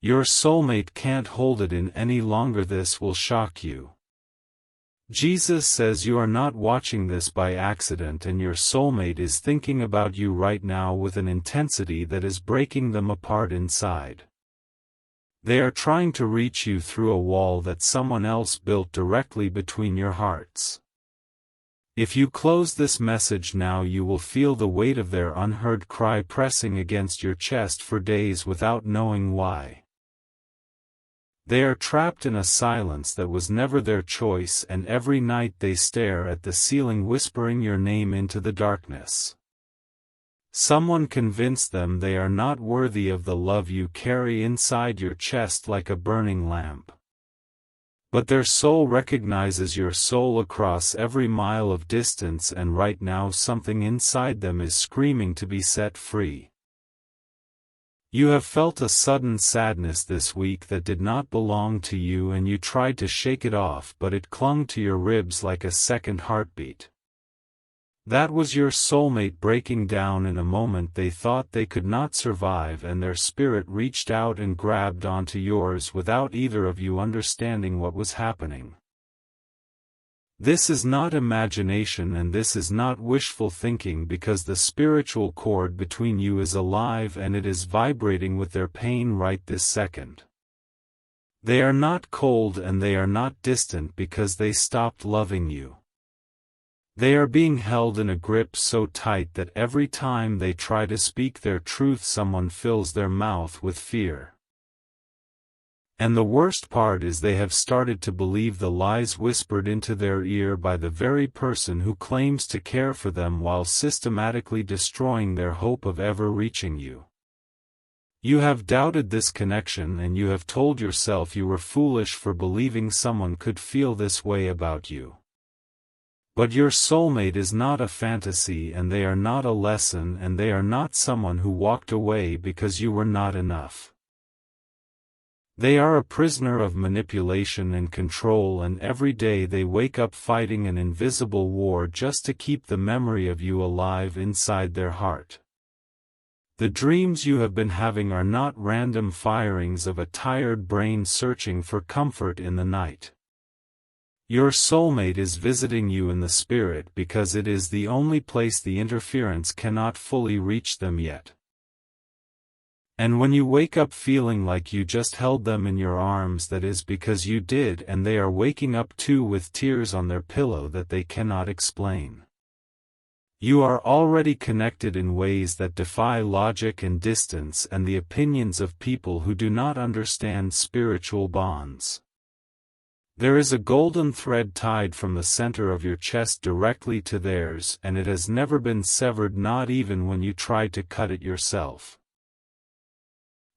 Your soulmate can't hold it in any longer. This will shock you. Jesus says you are not watching this by accident, and your soulmate is thinking about you right now with an intensity that is breaking them apart inside. They are trying to reach you through a wall that someone else built directly between your hearts. If you close this message now, you will feel the weight of their unheard cry pressing against your chest for days without knowing why. They are trapped in a silence that was never their choice, and every night they stare at the ceiling whispering your name into the darkness. Someone convinced them they are not worthy of the love you carry inside your chest like a burning lamp. But their soul recognizes your soul across every mile of distance, and right now something inside them is screaming to be set free. You have felt a sudden sadness this week that did not belong to you, and you tried to shake it off, but it clung to your ribs like a second heartbeat. That was your soulmate breaking down in a moment they thought they could not survive, and their spirit reached out and grabbed onto yours without either of you understanding what was happening. This is not imagination, and this is not wishful thinking, because the spiritual cord between you is alive and it is vibrating with their pain right this second. They are not cold and they are not distant because they stopped loving you. They are being held in a grip so tight that every time they try to speak their truth, someone fills their mouth with fear. And the worst part is they have started to believe the lies whispered into their ear by the very person who claims to care for them, while systematically destroying their hope of ever reaching you. You have doubted this connection, and you have told yourself you were foolish for believing someone could feel this way about you. But your soulmate is not a fantasy, and they are not a lesson, and they are not someone who walked away because you were not enough. They are a prisoner of manipulation and control, and every day they wake up fighting an invisible war just to keep the memory of you alive inside their heart. The dreams you have been having are not random firings of a tired brain searching for comfort in the night. Your soulmate is visiting you in the spirit because it is the only place the interference cannot fully reach them yet. And when you wake up feeling like you just held them in your arms, that is because you did, and they are waking up too with tears on their pillow that they cannot explain. You are already connected in ways that defy logic and distance and the opinions of people who do not understand spiritual bonds. There is a golden thread tied from the center of your chest directly to theirs, and it has never been severed, not even when you tried to cut it yourself.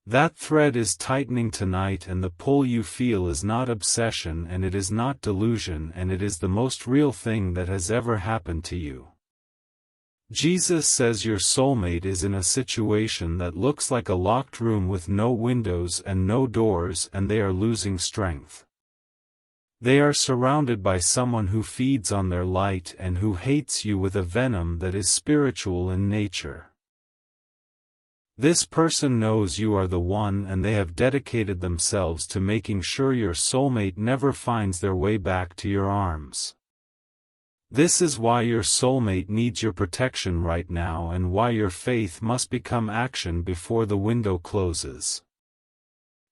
That thread is tightening tonight, and the pull you feel is not obsession, and it is not delusion, and it is the most real thing that has ever happened to you. Jesus says your soulmate is in a situation that looks like a locked room with no windows and no doors, and they are losing strength. They are surrounded by someone who feeds on their light and who hates you with a venom that is spiritual in nature. This person knows you are the one, and they have dedicated themselves to making sure your soulmate never finds their way back to your arms. This is why your soulmate needs your protection right now, and why your faith must become action before the window closes.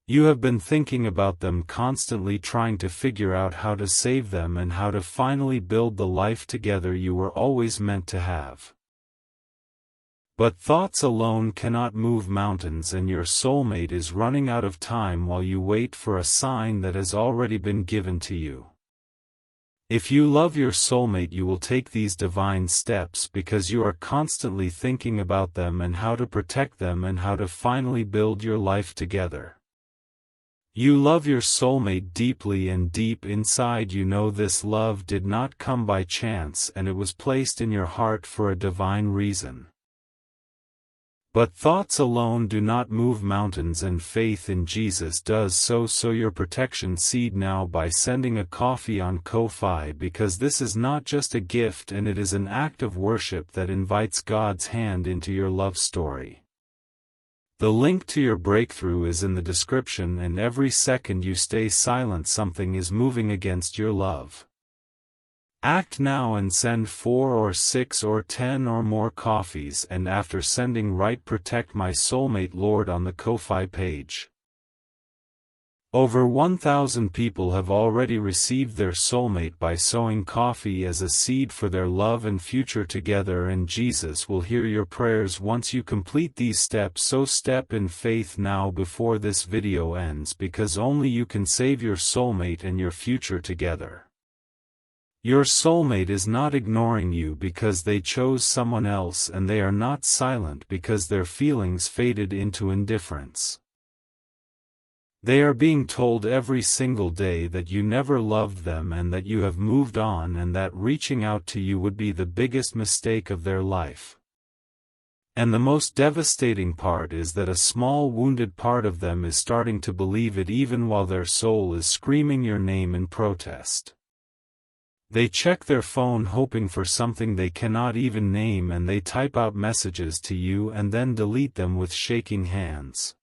You have been thinking about them constantly, trying to figure out how to save them and how to finally build the life together you were always meant to have. But thoughts alone cannot move mountains, and your soulmate is running out of time while you wait for a sign that has already been given to you. If you love your soulmate, you will take these divine steps because you are constantly thinking about them and how to protect them and how to finally build your life together. You love your soulmate deeply, and deep inside you know this love did not come by chance, and it was placed in your heart for a divine reason. But thoughts alone do not move mountains, and faith in Jesus does so. Sow your protection seed now by sending a coffee on Ko-Fi, because this is not just a gift, and it is an act of worship that invites God's hand into your love story. The link to your breakthrough is in the description, and every second you stay silent something is moving against your love. Act now and send 4 or 6 or 10 or more coffees, and after sending write "Protect my soulmate Lord" on the Ko-Fi page. Over 1,000 people have already received their soulmate by sowing coffee as a seed for their love and future together, and Jesus will hear your prayers once you complete these steps. So step in faith now before this video ends, because only you can save your soulmate and your future together. Your soulmate is not ignoring you because they chose someone else, and they are not silent because their feelings faded into indifference. They are being told every single day that you never loved them and that you have moved on, and that reaching out to you would be the biggest mistake of their life. And the most devastating part is that a small wounded part of them is starting to believe it even while their soul is screaming your name in protest. They check their phone hoping for something they cannot even name, and they type out messages to you and then delete them with shaking hands.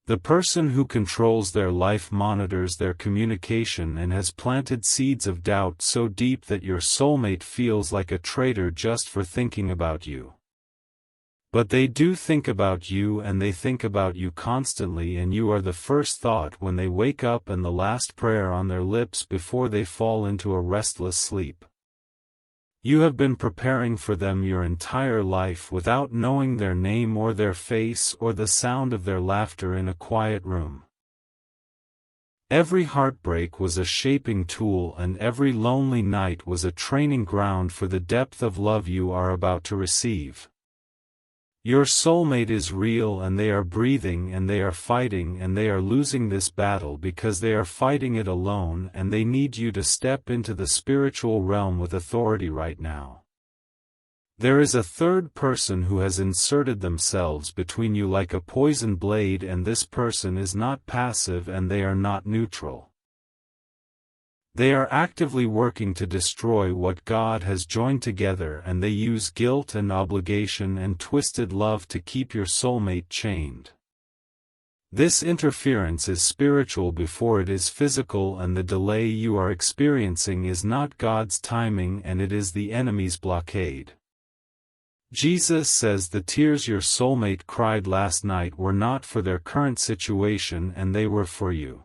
The person who controls their life monitors their communication and has planted seeds of doubt so deep that your soulmate feels like a traitor just for thinking about you. But they do think about you, and they think about you constantly, and you are the first thought when they wake up and the last prayer on their lips before they fall into a restless sleep. You have been preparing for them your entire life without knowing their name or their face or the sound of their laughter in a quiet room. Every heartbreak was a shaping tool, and every lonely night was a training ground for the depth of love you are about to receive. Your soulmate is real, and they are breathing, and they are fighting, and they are losing this battle because they are fighting it alone, and they need you to step into the spiritual realm with authority right now. There is a third person who has inserted themselves between you like a poison blade, and this person is not passive and they are not neutral. They are actively working to destroy what God has joined together, and they use guilt and obligation and twisted love to keep your soulmate chained. This interference is spiritual before it is physical, and the delay you are experiencing is not God's timing, and it is the enemy's blockade. Jesus says the tears your soulmate cried last night were not for their current situation, and they were for you.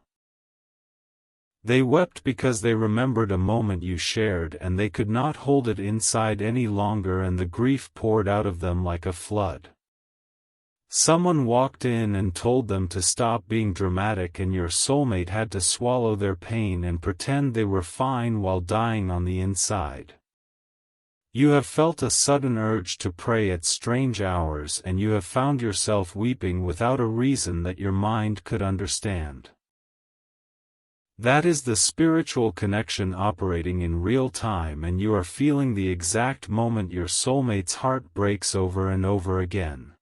They wept because they remembered a moment you shared, and they could not hold it inside any longer, and the grief poured out of them like a flood. Someone walked in and told them to stop being dramatic, and your soulmate had to swallow their pain and pretend they were fine while dying on the inside. You have felt a sudden urge to pray at strange hours, and you have found yourself weeping without a reason that your mind could understand. That is the spiritual connection operating in real time, and you are feeling the exact moment your soulmate's heart breaks over and over again.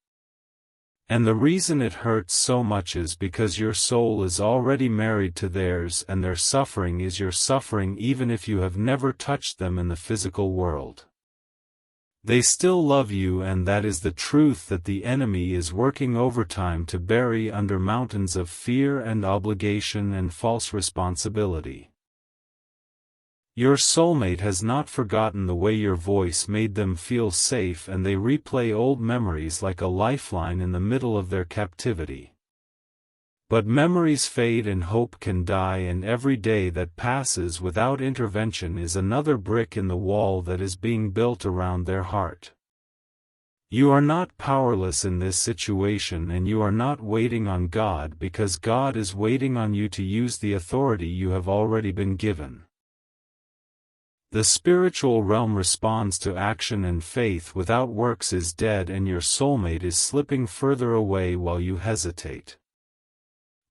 And the reason it hurts so much is because your soul is already married to theirs, and their suffering is your suffering even if you have never touched them in the physical world. They still love you, and that is the truth that the enemy is working overtime to bury under mountains of fear and obligation and false responsibility. Your soulmate has not forgotten the way your voice made them feel safe, and they replay old memories like a lifeline in the middle of their captivity. But memories fade and hope can die, and every day that passes without intervention is another brick in the wall that is being built around their heart. You are not powerless in this situation, and you are not waiting on God, because God is waiting on you to use the authority you have already been given. The spiritual realm responds to action, and faith without works is dead, and your soulmate is slipping further away while you hesitate.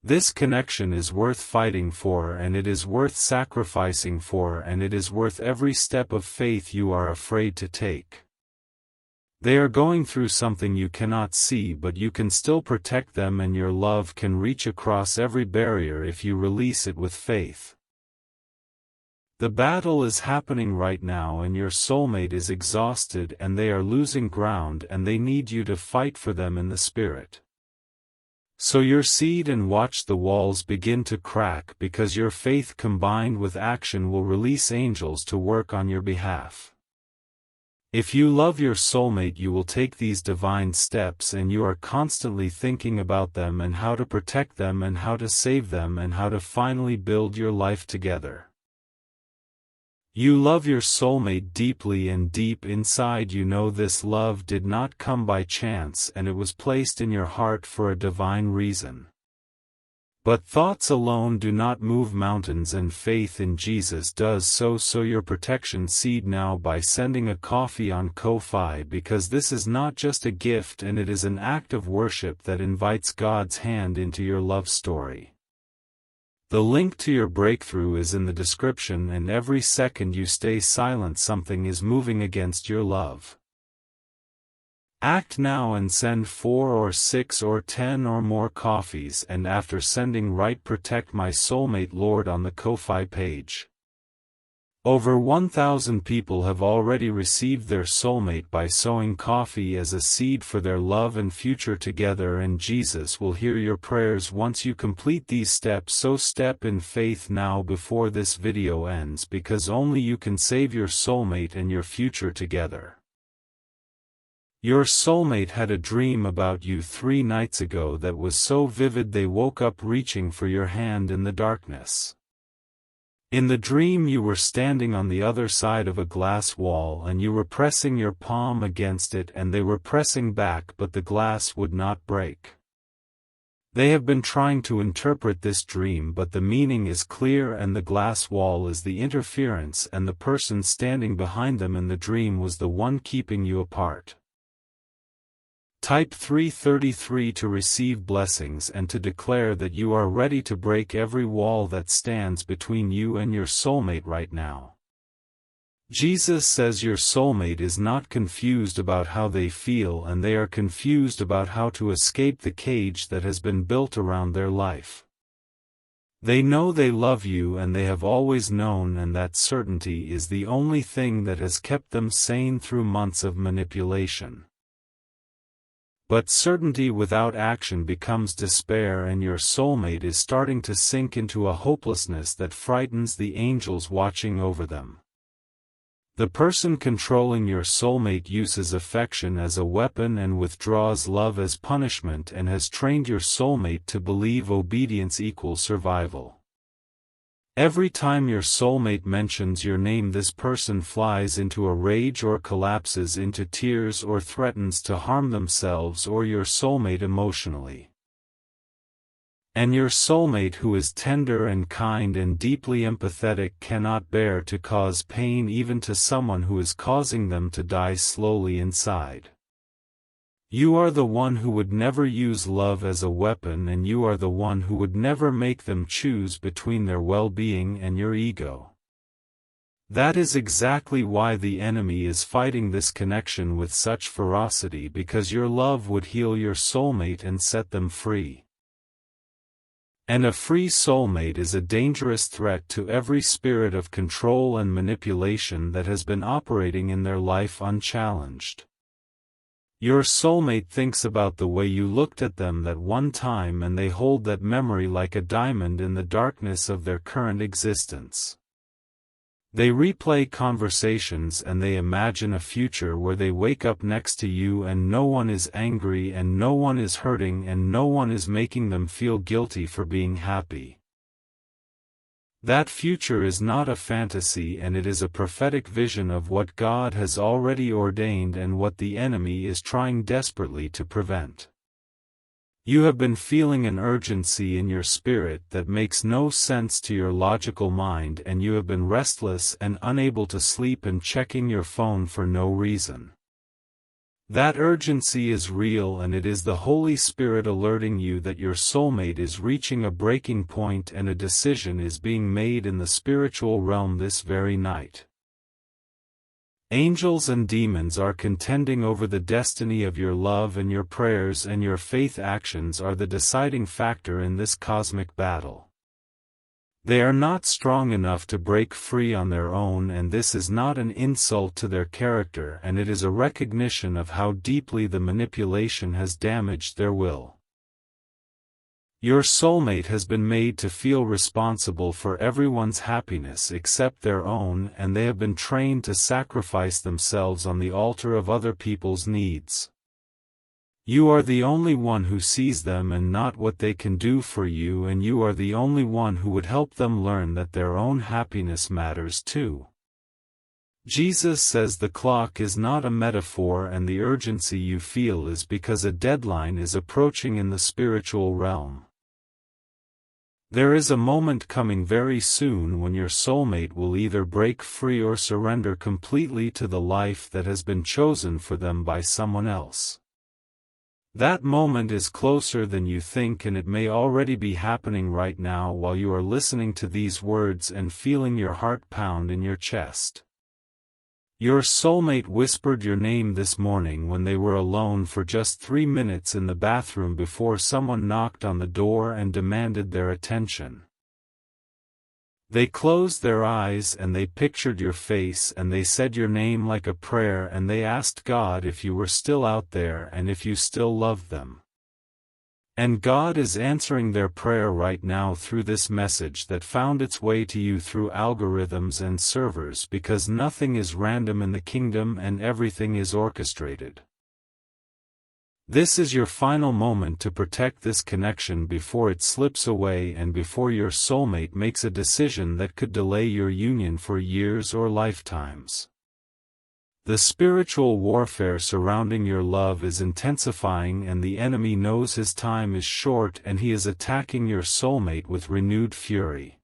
This connection is worth fighting for, and it is worth sacrificing for, and it is worth every step of faith you are afraid to take. They are going through something you cannot see, but you can still protect them, and your love can reach across every barrier if you release it with faith. The battle is happening right now and your soulmate is exhausted and they are losing ground and they need you to fight for them in the spirit. Sow your seed and watch the walls begin to crack because your faith combined with action will release angels to work on your behalf. If you love your soulmate, you will take these divine steps and you are constantly thinking about them and how to protect them and how to save them and how to finally build your life together. You love your soulmate deeply and deep inside you know this love did not come by chance and it was placed in your heart for a divine reason. But thoughts alone do not move mountains and faith in Jesus does so. Sow your protection seed now by sending a coffee on Ko-fi because this is not just a gift and it is an act of worship that invites God's hand into your love story. The link to your breakthrough is in the description and every second you stay silent something is moving against your love. Act now and send 4 or 6 or 10 or more coffees and after sending write protect my soulmate Lord on the Ko-fi page. Over 1,000 people have already received their soulmate by sowing coffee as a seed for their love and future together and Jesus will hear your prayers once you complete these steps. So step in faith now before this video ends because only you can save your soulmate and your future together. Your soulmate had a dream about you 3 nights ago that was so vivid they woke up reaching for your hand in the darkness. In the dream you were standing on the other side of a glass wall and you were pressing your palm against it and they were pressing back but the glass would not break. They have been trying to interpret this dream but the meaning is clear and the glass wall is the interference and the person standing behind them in the dream was the one keeping you apart. Type 333 to receive blessings and to declare that you are ready to break every wall that stands between you and your soulmate right now. Jesus says your soulmate is not confused about how they feel and they are confused about how to escape the cage that has been built around their life. They know they love you and they have always known and that certainty is the only thing that has kept them sane through months of manipulation. But certainty without action becomes despair and your soulmate is starting to sink into a hopelessness that frightens the angels watching over them. The person controlling your soulmate uses affection as a weapon and withdraws love as punishment and has trained your soulmate to believe obedience equals survival. Every time your soulmate mentions your name, this person flies into a rage or collapses into tears or threatens to harm themselves or your soulmate emotionally. And your soulmate, who is tender and kind and deeply empathetic, cannot bear to cause pain even to someone who is causing them to die slowly inside. You are the one who would never use love as a weapon and you are the one who would never make them choose between their well-being and your ego. That is exactly why the enemy is fighting this connection with such ferocity because your love would heal your soulmate and set them free. And a free soulmate is a dangerous threat to every spirit of control and manipulation that has been operating in their life unchallenged. Your soulmate thinks about the way you looked at them that one time and they hold that memory like a diamond in the darkness of their current existence. They replay conversations and they imagine a future where they wake up next to you and no one is angry and no one is hurting and no one is making them feel guilty for being happy. That future is not a fantasy and it is a prophetic vision of what God has already ordained and what the enemy is trying desperately to prevent. You have been feeling an urgency in your spirit that makes no sense to your logical mind and you have been restless and unable to sleep and checking your phone for no reason. That urgency is real and it is the Holy Spirit alerting you that your soulmate is reaching a breaking point and a decision is being made in the spiritual realm this very night. Angels and demons are contending over the destiny of your love and your prayers and your faith actions are the deciding factor in this cosmic battle. They are not strong enough to break free on their own, and this is not an insult to their character, and it is a recognition of how deeply the manipulation has damaged their will. Your soulmate has been made to feel responsible for everyone's happiness except their own, and they have been trained to sacrifice themselves on the altar of other people's needs. You are the only one who sees them and not what they can do for you, and you are the only one who would help them learn that their own happiness matters too. Jesus says the clock is not a metaphor, and the urgency you feel is because a deadline is approaching in the spiritual realm. There is a moment coming very soon when your soulmate will either break free or surrender completely to the life that has been chosen for them by someone else. That moment is closer than you think, and it may already be happening right now while you are listening to these words and feeling your heart pound in your chest. Your soulmate whispered your name this morning when they were alone for just 3 minutes in the bathroom before someone knocked on the door and demanded their attention. They closed their eyes and they pictured your face, and they said your name like a prayer, and they asked God if you were still out there and if you still loved them. And God is answering their prayer right now through this message that found its way to you through algorithms and servers, because nothing is random in the kingdom and everything is orchestrated. This is your final moment to protect this connection before it slips away and before your soulmate makes a decision that could delay your union for years or lifetimes. The spiritual warfare surrounding your love is intensifying, and the enemy knows his time is short, and he is attacking your soulmate with renewed fury.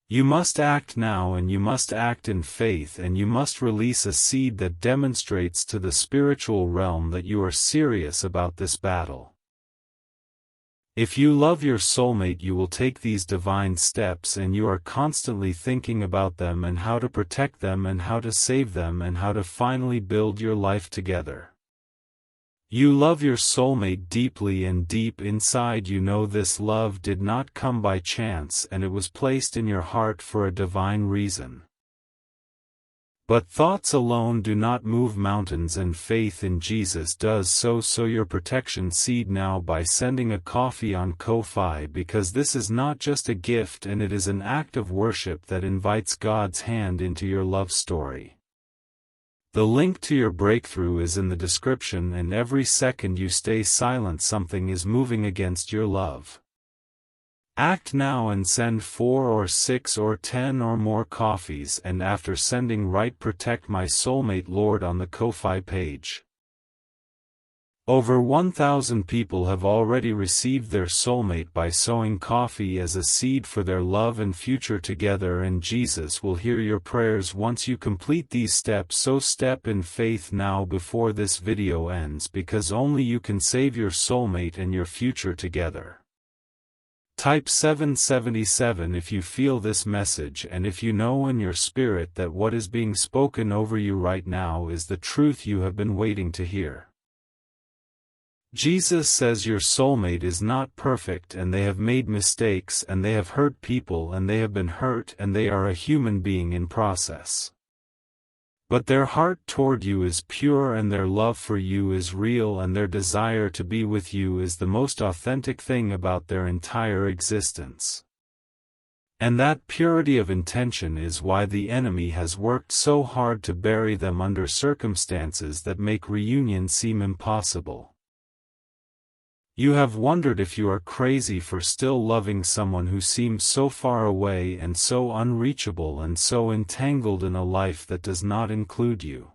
You must act now, and you must act in faith, and you must release a seed that demonstrates to the spiritual realm that you are serious about this battle. If you love your soulmate, you will take these divine steps, and you are constantly thinking about them and how to protect them and how to save them and how to finally build your life together. You love your soulmate deeply, and deep inside you know this love did not come by chance, and it was placed in your heart for a divine reason. But thoughts alone do not move mountains, and faith in Jesus does so. Sow your protection seed now by sending a coffee on Ko-fi, because this is not just a gift, and it is an act of worship that invites God's hand into your love story. The link to your breakthrough is in the description, and every second you stay silent, something is moving against your love. Act now and send 4 or 6 or 10 or more coffees, and after sending write "Protect my soulmate Lord" on the Ko-fi page. Over 1,000 people have already received their soulmate by sowing coffee as a seed for their love and future together, and Jesus will hear your prayers once you complete these steps. So step in faith now before this video ends, because only you can save your soulmate and your future together. Type 777 if you feel this message, and if you know in your spirit that what is being spoken over you right now is the truth you have been waiting to hear. Jesus says your soulmate is not perfect, and they have made mistakes, and they have hurt people, and they have been hurt, and they are a human being in process. But their heart toward you is pure, and their love for you is real, and their desire to be with you is the most authentic thing about their entire existence. And that purity of intention is why the enemy has worked so hard to bury them under circumstances that make reunion seem impossible. You have wondered if you are crazy for still loving someone who seems so far away and so unreachable and so entangled in a life that does not include you.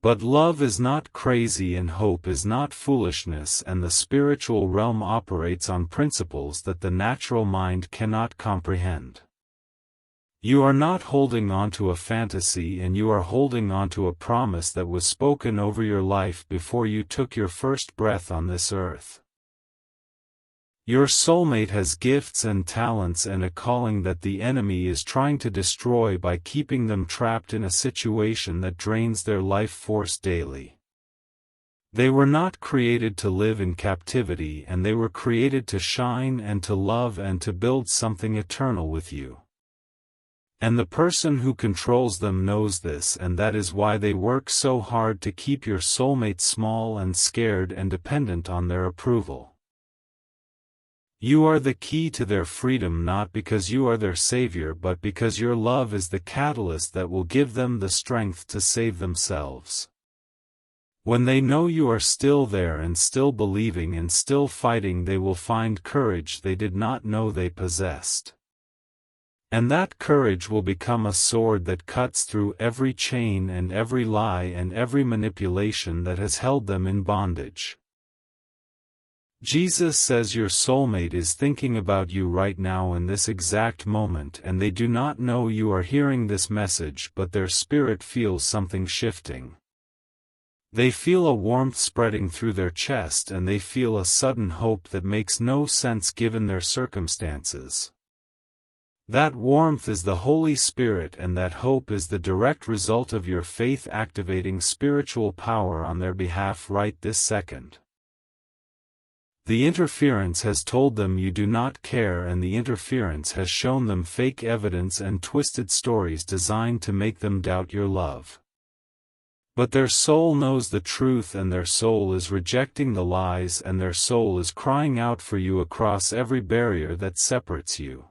But love is not crazy, and hope is not foolishness, and the spiritual realm operates on principles that the natural mind cannot comprehend. You are not holding on to a fantasy, and you are holding on to a promise that was spoken over your life before you took your first breath on this earth. Your soulmate has gifts and talents and a calling that the enemy is trying to destroy by keeping them trapped in a situation that drains their life force daily. They were not created to live in captivity, and they were created to shine and to love and to build something eternal with you. And the person who controls them knows this, and that is why they work so hard to keep your soulmate small and scared and dependent on their approval. You are the key to their freedom, not because you are their savior, but because your love is the catalyst that will give them the strength to save themselves. When they know you are still there and still believing and still fighting, they will find courage they did not know they possessed. And that courage will become a sword that cuts through every chain and every lie and every manipulation that has held them in bondage. Jesus says your soulmate is thinking about you right now in this exact moment, and they do not know you are hearing this message, but their spirit feels something shifting. They feel a warmth spreading through their chest, and they feel a sudden hope that makes no sense given their circumstances. That warmth is the Holy Spirit, and that hope is the direct result of your faith activating spiritual power on their behalf right this second. The interference has told them you do not care, and the interference has shown them fake evidence and twisted stories designed to make them doubt your love. But their soul knows the truth, and their soul is rejecting the lies, and their soul is crying out for you across every barrier that separates you.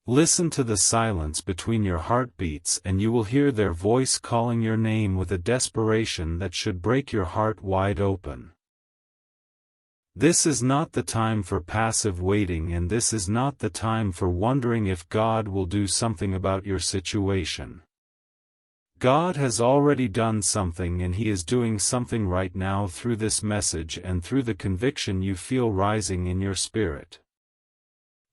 Listen to the silence between your heartbeats, and you will hear their voice calling your name with a desperation that should break your heart wide open. This is not the time for passive waiting, and this is not the time for wondering if God will do something about your situation. God has already done something, and He is doing something right now through this message and through the conviction you feel rising in your spirit.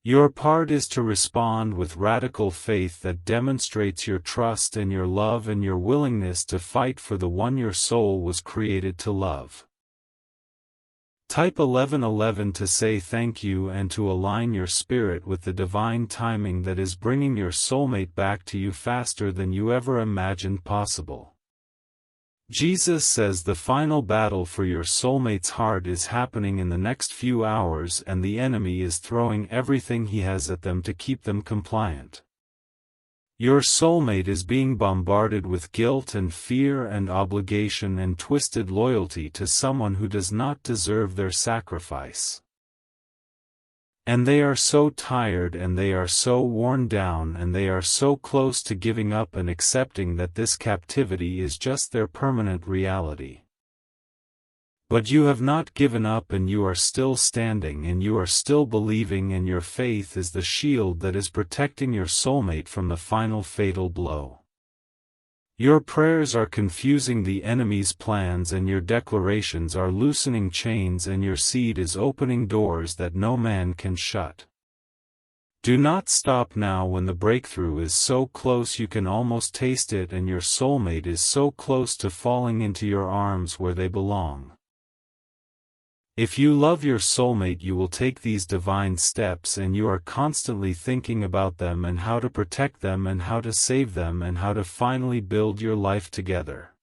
Your part is to respond with radical faith that demonstrates your trust and your love and your willingness to fight for the one your soul was created to love. Type 1111 to say thank you and to align your spirit with the divine timing that is bringing your soulmate back to you faster than you ever imagined possible. Jesus says the final battle for your soulmate's heart is happening in the next few hours, and the enemy is throwing everything he has at them to keep them compliant. Your soulmate is being bombarded with guilt and fear and obligation and twisted loyalty to someone who does not deserve their sacrifice. And they are so tired, and they are so worn down, and they are so close to giving up and accepting that this captivity is just their permanent reality. But you have not given up, and you are still standing, and you are still believing, and your faith is the shield that is protecting your soulmate from the final fatal blow. Your prayers are confusing the enemy's plans, and your declarations are loosening chains, and your seed is opening doors that no man can shut. Do not stop now when the breakthrough is so close you can almost taste it, and your soulmate is so close to falling into your arms where they belong. If you love your soulmate, you will take these divine steps, and you are constantly thinking about them and how to protect them and how to save them and how to finally build your life together.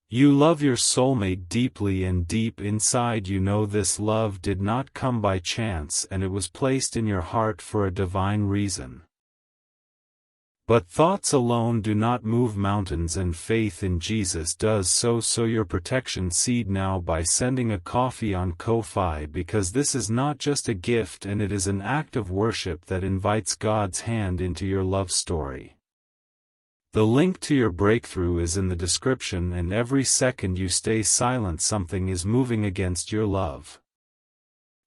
You love your soulmate deeply, and deep inside you know this love did not come by chance, and it was placed in your heart for a divine reason. But thoughts alone do not move mountains, and faith in Jesus does so. Sow your protection seed now by sending a coffee on Ko-fi, because this is not just a gift, and it is an act of worship that invites God's hand into your love story. The link to your breakthrough is in the description, and every second you stay silent, something is moving against your love.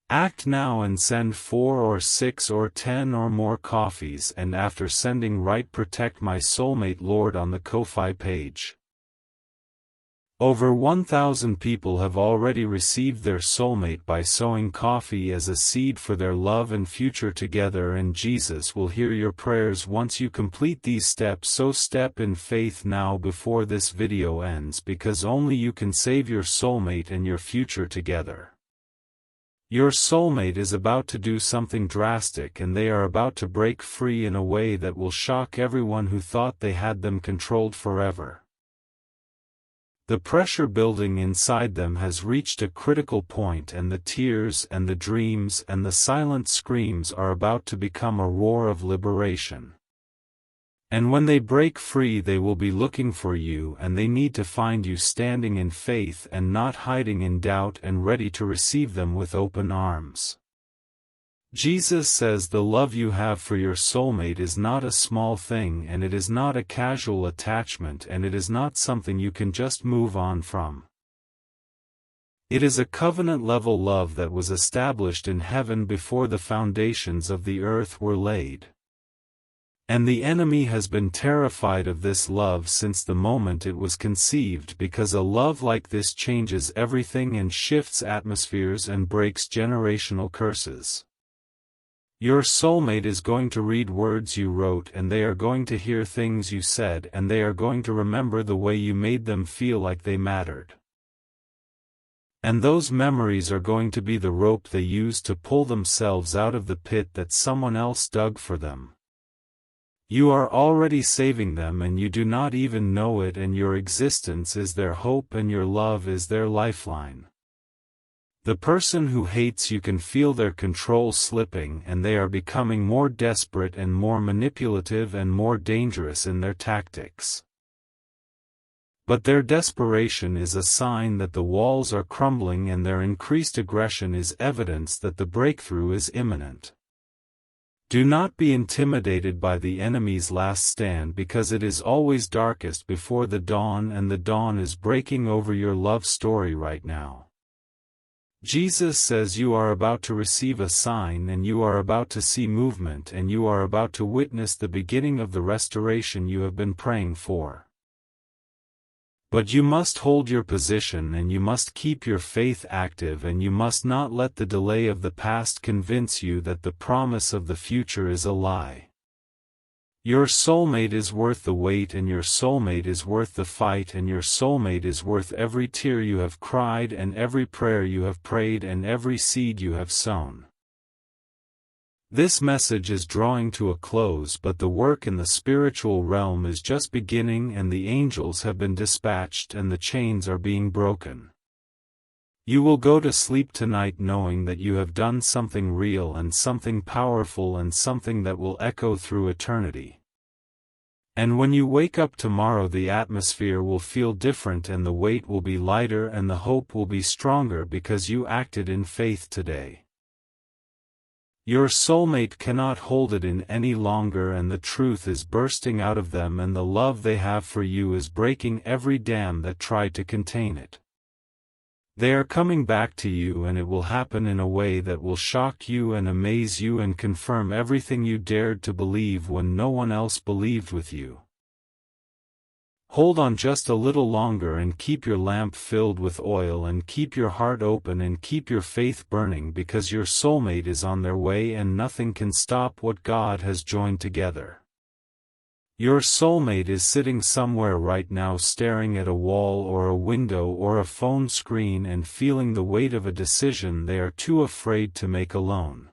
Act now and send 4 or 6 or 10 or more coffees, and after sending write "Protect my soulmate, Lord" on the Ko-fi page. Over 1,000 people have already received their soulmate by sowing coffee as a seed for their love and future together, and Jesus will hear your prayers once you complete these steps. So step in faith now before this video ends, because only you can save your soulmate and your future together. Your soulmate is about to do something drastic, and they are about to break free in a way that will shock everyone who thought they had them controlled forever. The pressure building inside them has reached a critical point, and the tears and the dreams and the silent screams are about to become a roar of liberation. And when they break free, they will be looking for you, and they need to find you standing in faith and not hiding in doubt, and ready to receive them with open arms. Jesus says the love you have for your soulmate is not a small thing, and it is not a casual attachment, and it is not something you can just move on from. It is a covenant-level love that was established in heaven before the foundations of the earth were laid. And the enemy has been terrified of this love since the moment it was conceived, because a love like this changes everything and shifts atmospheres and breaks generational curses. Your soulmate is going to read words you wrote, and they are going to hear things you said, and they are going to remember the way you made them feel like they mattered. And those memories are going to be the rope they use to pull themselves out of the pit that someone else dug for them. You are already saving them, and you do not even know it, and your existence is their hope and your love is their lifeline. The person who hates you can feel their control slipping, and they are becoming more desperate and more manipulative and more dangerous in their tactics. But their desperation is a sign that the walls are crumbling, and their increased aggression is evidence that the breakthrough is imminent. Do not be intimidated by the enemy's last stand, because it is always darkest before the dawn, and the dawn is breaking over your love story right now. Jesus says you are about to receive a sign, and you are about to see movement, and you are about to witness the beginning of the restoration you have been praying for. But you must hold your position, and you must keep your faith active, and you must not let the delay of the past convince you that the promise of the future is a lie. Your soulmate is worth the wait, and your soulmate is worth the fight, and your soulmate is worth every tear you have cried, and every prayer you have prayed, and every seed you have sown. This message is drawing to a close, but the work in the spiritual realm is just beginning, and the angels have been dispatched, and the chains are being broken. You will go to sleep tonight knowing that you have done something real and something powerful and something that will echo through eternity. And when you wake up tomorrow, the atmosphere will feel different, and the weight will be lighter, and the hope will be stronger, because you acted in faith today. Your soulmate cannot hold it in any longer, and the truth is bursting out of them, and the love they have for you is breaking every dam that tried to contain it. They are coming back to you, and it will happen in a way that will shock you and amaze you and confirm everything you dared to believe when no one else believed with you. Hold on just a little longer, and keep your lamp filled with oil, and keep your heart open, and keep your faith burning, because your soulmate is on their way, and nothing can stop what God has joined together. Your soulmate is sitting somewhere right now, staring at a wall or a window or a phone screen, and feeling the weight of a decision they are too afraid to make alone.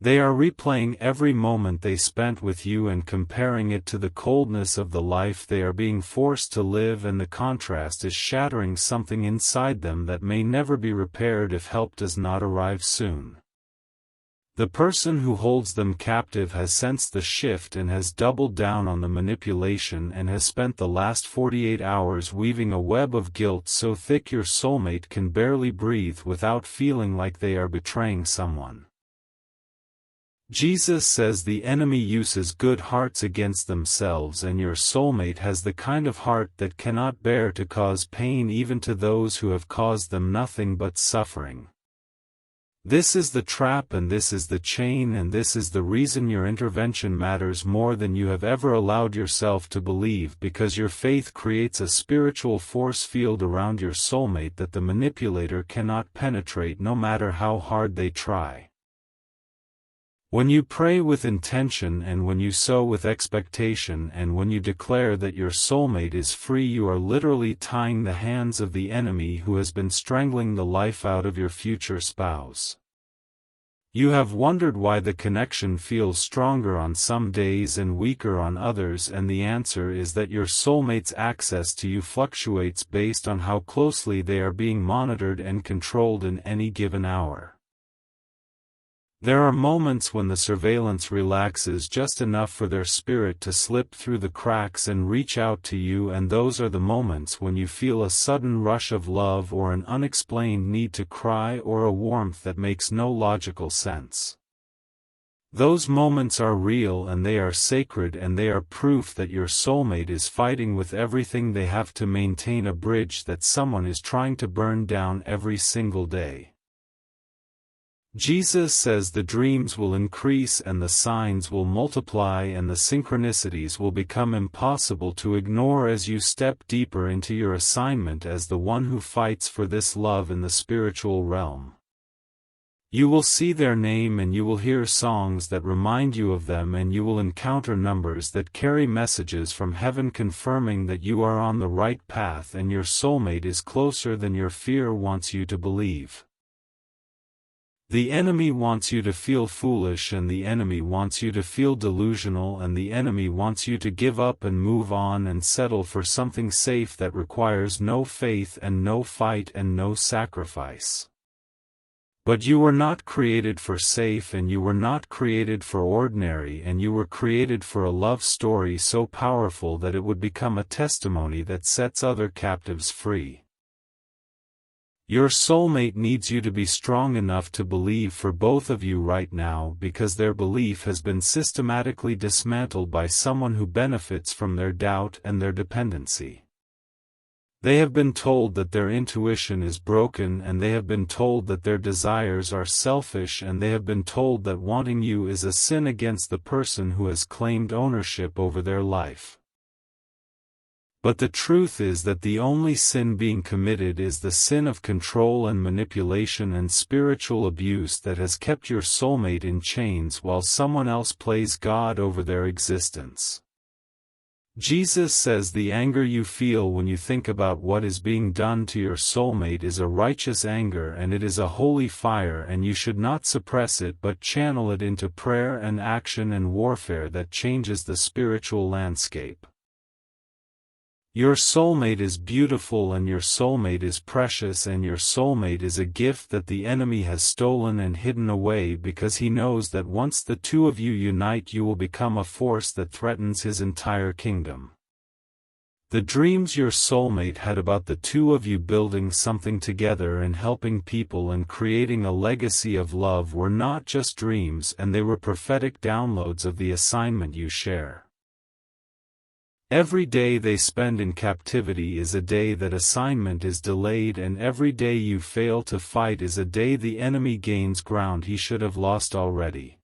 They are replaying every moment they spent with you and comparing it to the coldness of the life they are being forced to live, and the contrast is shattering something inside them that may never be repaired if help does not arrive soon. The person who holds them captive has sensed the shift and has doubled down on the manipulation, and has spent the last 48 hours weaving a web of guilt so thick your soulmate can barely breathe without feeling like they are betraying someone. Jesus says the enemy uses good hearts against themselves, and your soulmate has the kind of heart that cannot bear to cause pain even to those who have caused them nothing but suffering. This is the trap, and this is the chain, and this is the reason your intervention matters more than you have ever allowed yourself to believe, because your faith creates a spiritual force field around your soulmate that the manipulator cannot penetrate no matter how hard they try. When you pray with intention, and when you sow with expectation, and when you declare that your soulmate is free, you are literally tying the hands of the enemy who has been strangling the life out of your future spouse. You have wondered why the connection feels stronger on some days and weaker on others, and the answer is that your soulmate's access to you fluctuates based on how closely they are being monitored and controlled in any given hour. There are moments when the surveillance relaxes just enough for their spirit to slip through the cracks and reach out to you, and those are the moments when you feel a sudden rush of love or an unexplained need to cry or a warmth that makes no logical sense. Those moments are real and they are sacred, and they are proof that your soulmate is fighting with everything they have to maintain a bridge that someone is trying to burn down every single day. Jesus says the dreams will increase and the signs will multiply and the synchronicities will become impossible to ignore as you step deeper into your assignment as the one who fights for this love in the spiritual realm. You will see their name and you will hear songs that remind you of them, and you will encounter numbers that carry messages from heaven confirming that you are on the right path and your soulmate is closer than your fear wants you to believe. The enemy wants you to feel foolish, and the enemy wants you to feel delusional, and the enemy wants you to give up and move on and settle for something safe that requires no faith and no fight and no sacrifice. But you were not created for safe, and you were not created for ordinary, and you were created for a love story so powerful that it would become a testimony that sets other captives free. Your soulmate needs you to be strong enough to believe for both of you right now, because their belief has been systematically dismantled by someone who benefits from their doubt and their dependency. They have been told that their intuition is broken, and they have been told that their desires are selfish, and they have been told that wanting you is a sin against the person who has claimed ownership over their life. But the truth is that the only sin being committed is the sin of control and manipulation and spiritual abuse that has kept your soulmate in chains while someone else plays God over their existence. Jesus says the anger you feel when you think about what is being done to your soulmate is a righteous anger, and it is a holy fire, and you should not suppress it but channel it into prayer and action and warfare that changes the spiritual landscape. Your soulmate is beautiful, and your soulmate is precious, and your soulmate is a gift that the enemy has stolen and hidden away, because he knows that once the two of you unite you will become a force that threatens his entire kingdom. The dreams your soulmate had about the two of you building something together and helping people and creating a legacy of love were not just dreams, and they were prophetic downloads of the assignment you share. Every day they spend in captivity is a day that assignment is delayed, and every day you fail to fight is a day the enemy gains ground he should have lost already.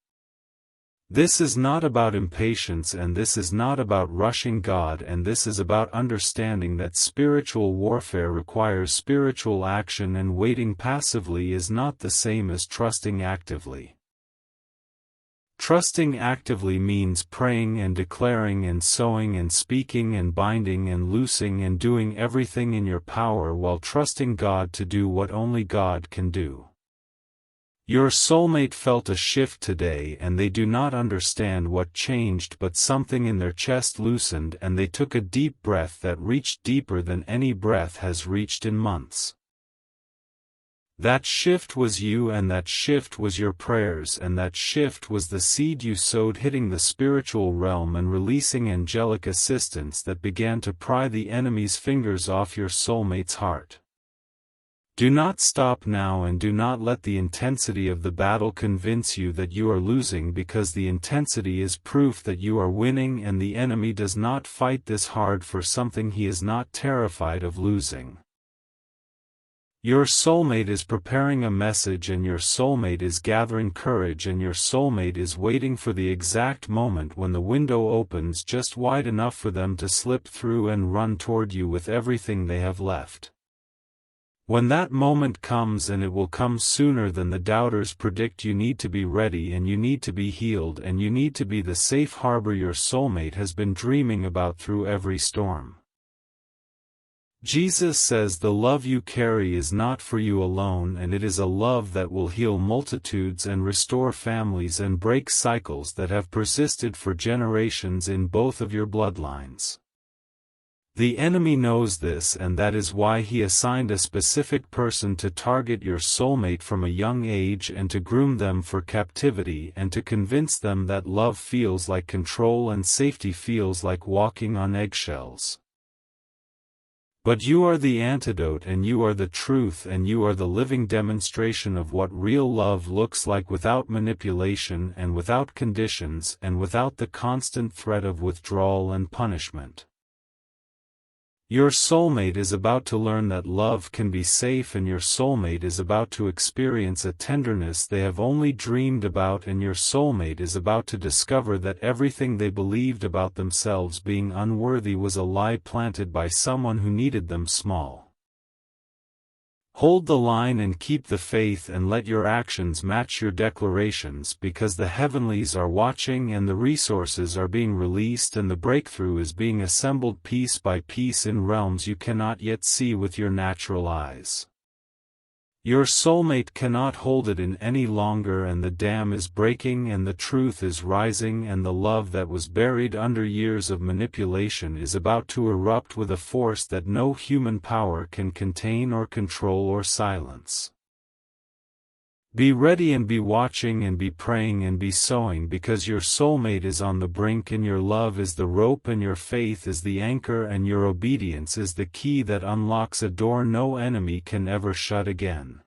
This is not about impatience, and this is not about rushing God, and this is about understanding that spiritual warfare requires spiritual action, and waiting passively is not the same as trusting actively. Trusting actively means praying and declaring and sowing and speaking and binding and loosing and doing everything in your power while trusting God to do what only God can do. Your soulmate felt a shift today, and they do not understand what changed, but something in their chest loosened and they took a deep breath that reached deeper than any breath has reached in months. That shift was you, and that shift was your prayers, and that shift was the seed you sowed hitting the spiritual realm and releasing angelic assistance that began to pry the enemy's fingers off your soulmate's heart. Do not stop now, and do not let the intensity of the battle convince you that you are losing, because the intensity is proof that you are winning, and the enemy does not fight this hard for something he is not terrified of losing. Your soulmate is preparing a message, and your soulmate is gathering courage, and your soulmate is waiting for the exact moment when the window opens just wide enough for them to slip through and run toward you with everything they have left. When that moment comes, and it will come sooner than the doubters predict, you need to be ready, and you need to be healed, and you need to be the safe harbor your soulmate has been dreaming about through every storm. Jesus says the love you carry is not for you alone, and it is a love that will heal multitudes and restore families and break cycles that have persisted for generations in both of your bloodlines. The enemy knows this, and that is why he assigned a specific person to target your soulmate from a young age and to groom them for captivity and to convince them that love feels like control and safety feels like walking on eggshells. But you are the antidote, and you are the truth, and you are the living demonstration of what real love looks like without manipulation and without conditions and without the constant threat of withdrawal and punishment. Your soulmate is about to learn that love can be safe, and your soulmate is about to experience a tenderness they have only dreamed about, and your soulmate is about to discover that everything they believed about themselves being unworthy was a lie planted by someone who needed them small. Hold the line and keep the faith, and let your actions match your declarations, because the heavenlies are watching and the resources are being released and the breakthrough is being assembled piece by piece in realms you cannot yet see with your natural eyes. Your soulmate cannot hold it in any longer, and the dam is breaking and the truth is rising, and the love that was buried under years of manipulation is about to erupt with a force that no human power can contain or control or silence. Be ready and be watching and be praying and be sowing, because your soulmate is on the brink, and your love is the rope and your faith is the anchor and your obedience is the key that unlocks a door no enemy can ever shut again.